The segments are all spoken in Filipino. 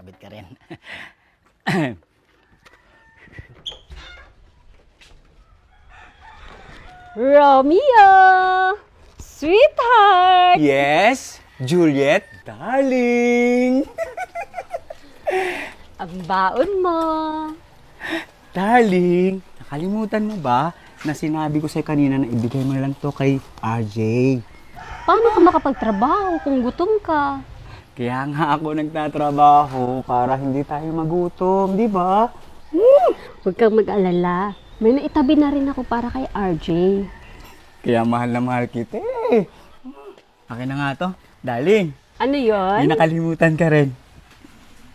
Pagod ka rin. Romeo! Sweetheart! Yes, Juliet, darling. Ang baon mo. Darling, nakalimutan mo ba na sinabi ko sa'yo kanina na ibigay mo na lang to kay RJ? Paano ka makapagtrabaho kung gutom ka? Kaya nga ako nagtatrabaho para hindi tayo magutom, di ba? Huwag kang mag-alala. May naitabi na rin ako para kay RJ. Kaya mahal na mahal kita eh. Akin na nga to, darling. Ano yon? May nakalimutan ka rin.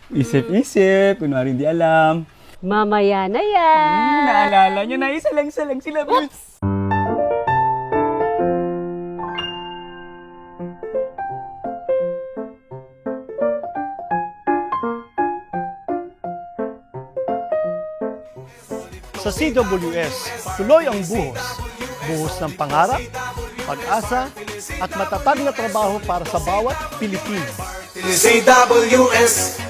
Isip-isip, kunwari hindi alam. Mamaya na yan. Naalala nyo na isa lang sila, Bruce. Sa CWS, tuloy ang buhos. Buhos ng pangarap, pag-asa, at matatag na trabaho para sa bawat Pilipino. CWS.